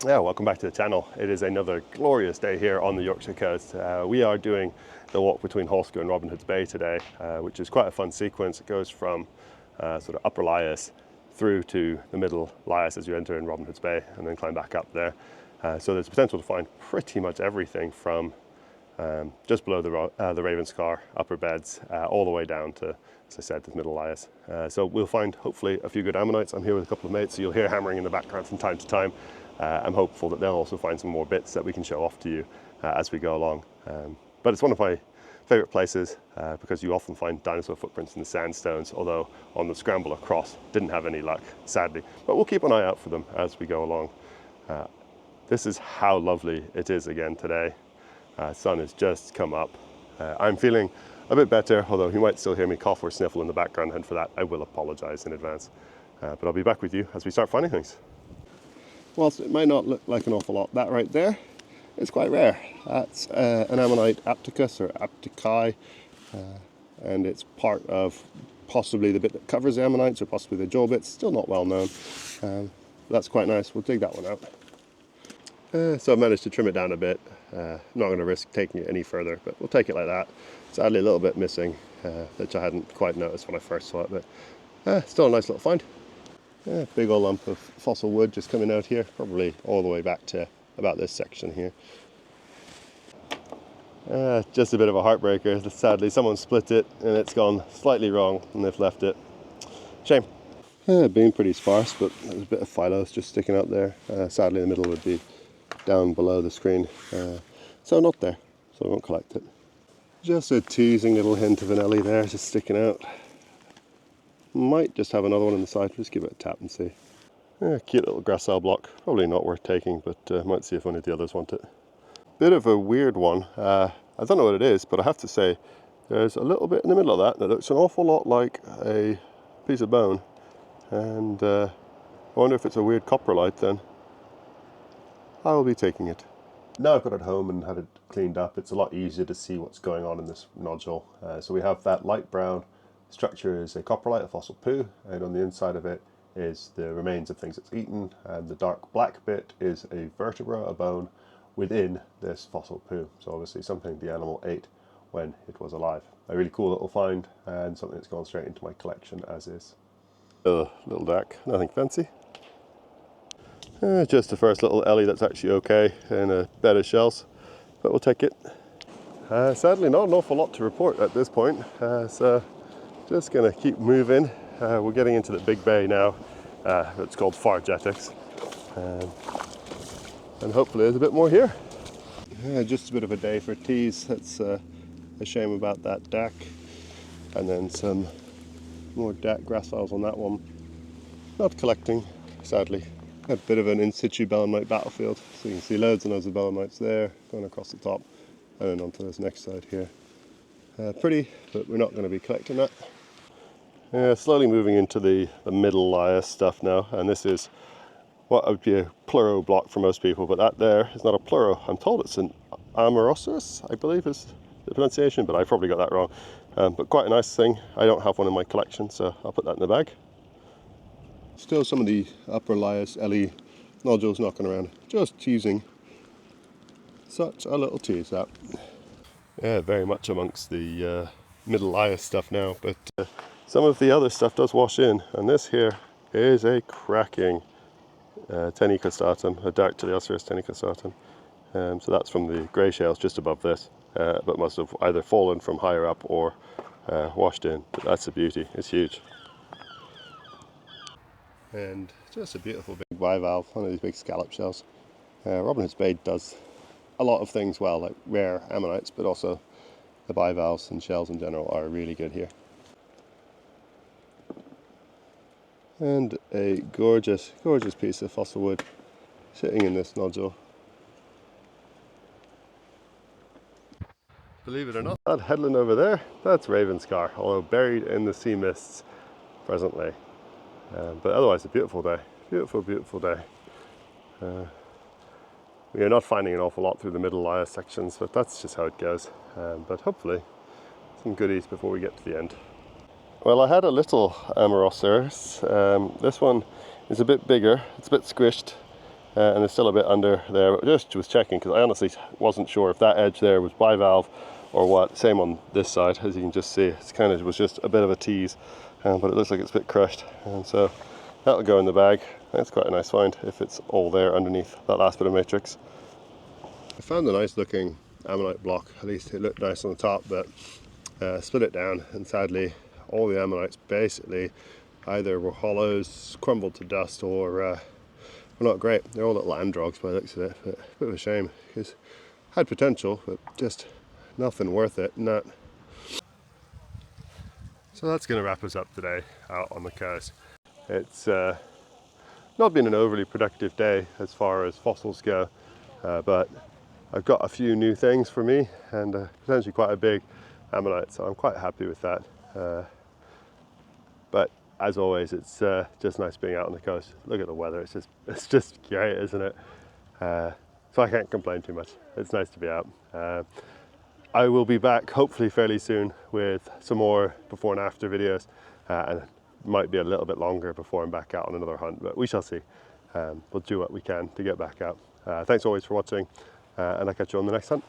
Yeah, welcome back to the channel. It is another glorious day here on the Yorkshire coast. We are doing the walk between Hawsker and Robin Hood's Bay today, which is quite a fun sequence. It goes from sort of Upper Lias through to the Middle Lias as you enter in Robin Hood's Bay and then climb back up there. So there's potential to find pretty much everything from just below the Ravenscar upper beds all the way down to, as I said, the Middle Lias. So we'll find hopefully a few good ammonites. I'm here with a couple of mates, so you'll hear hammering in the background from time to time. I'm hopeful that they'll also find some more bits that we can show off to you as we go along. But it's one of my favourite places because you often find dinosaur footprints in the sandstones, although on the scramble across didn't have any luck, sadly. But we'll keep an eye out for them as we go along. This is how lovely it is again today. Sun has just come up. I'm feeling a bit better, although you might still hear me cough or sniffle in the background, and for that I will apologise in advance. But I'll be back with you as we start finding things. Whilst it may not look like an awful lot, that right there is quite rare. That's an ammonite apticus or apticae, and it's part of possibly the bit that covers the ammonites or possibly the jaw bits. Still not well known. That's quite nice. We'll dig that one out. So I've managed to trim it down a bit. I'm not going to risk taking it any further, but we'll take it like that. Sadly a little bit missing, which I hadn't quite noticed when I first saw it, but still a nice little find. Big old lump of fossil wood just coming out here, probably all the way back to about this section here. Just a bit of a heartbreaker. Sadly someone split it and it's gone slightly wrong and they've left it. Shame. Being pretty sparse, but there's a bit of phylos just sticking out there. Sadly the middle would be down below the screen, so not there, so I won't collect it. Just a teasing little hint of an ellie there, just sticking out. Might just have another one on the side, just give it a tap and see. Cute little gracile block, probably not worth taking, but might see if any of the others want it. Bit of a weird one, I don't know what it is, but I have to say there's a little bit in the middle of that looks an awful lot like a piece of bone, and I wonder if it's a weird coprolite then. I will be taking it. Now I've got it home and had it cleaned up, it's a lot easier to see what's going on in this nodule. So we have that light brown structure is a coprolite, a fossil poo, and on the inside of it is the remains of things it's eaten, and the dark black bit is a vertebra, a bone, within this fossil poo. So obviously something the animal ate when it was alive. A really cool little find, and something that's gone straight into my collection as is. Little duck, nothing fancy. Just the first little ellie that's actually okay in a bed of shells, but we'll take it. Sadly not an awful lot to report at this point, so just going to keep moving. We're getting into the big bay now. It's called Fargetics, and hopefully there's a bit more here. Just a bit of a day for teas. That's a shame about that DAC, and then some more DAC graciles on that one. Not collecting, sadly. A bit of an in situ belemnite battlefield, so you can see loads and loads of belemnites there going across the top and then onto this next side here. Pretty, but we're not going to be collecting that. Slowly moving into the Middle Lias stuff now, and this is what would be a pleuro block for most people, but that there is not a pleuro. I'm told it's an amaurosaurus, I believe is the pronunciation, but I probably got that wrong. But quite a nice thing. I don't have one in my collection, so I'll put that in the bag. Still some of the Upper Lias ellie nodules knocking around, just teasing. Such a little tease that. Yeah, very much amongst the Middle Lias stuff now, but some of the other stuff does wash in, and this here is a cracking Tenicostatum, a Dactylioceras tenicostatum. So that's from the grey shells just above this, but must have either fallen from higher up or washed in. But that's a beauty, it's huge. And just a beautiful big bivalve, one of these big scallop shells. Robin Hood's Bay does a lot of things well, like rare ammonites, but also the bivalves and shells in general are really good here. And a gorgeous, gorgeous piece of fossil wood sitting in this nodule. Believe it or not, that headland over there, that's Ravenscar, although buried in the sea mists presently. But otherwise a beautiful day, beautiful, beautiful day. We are not finding an awful lot through the Middle Lias sections, but that's just how it goes. But hopefully some goodies before we get to the end. Well, I had a little Amaurosaurus. This one is a bit bigger, it's a bit squished, and there's still a bit under there, but just was checking because I honestly wasn't sure if that edge there was bivalve or what. Same on this side, as you can just see, it's kind of was just a bit of a tease, but it looks like it's a bit crushed, and so that'll go in the bag. That's quite a nice find if it's all there underneath that last bit of matrix. I found a nice looking ammonite block, at least it looked nice on the top, but split it down, and sadly all the ammonites basically either were hollows, crumbled to dust, or were not great. They're all little androgs by the looks of it, but a bit of a shame because had potential, but just nothing worth it. Not. So that's going to wrap us up today out on the coast. It's not been an overly productive day as far as fossils go, but I've got a few new things for me, and potentially quite a big ammonite, so I'm quite happy with that. But as always, it's just nice being out on the coast. Look at the weather, it's just great, isn't it? So I can't complain too much. It's nice to be out. I will be back hopefully fairly soon with some more before and after videos, and it might be a little bit longer before I'm back out on another hunt, but we shall see. We'll do what we can to get back out. Thanks always for watching, and I'll catch you on the next hunt.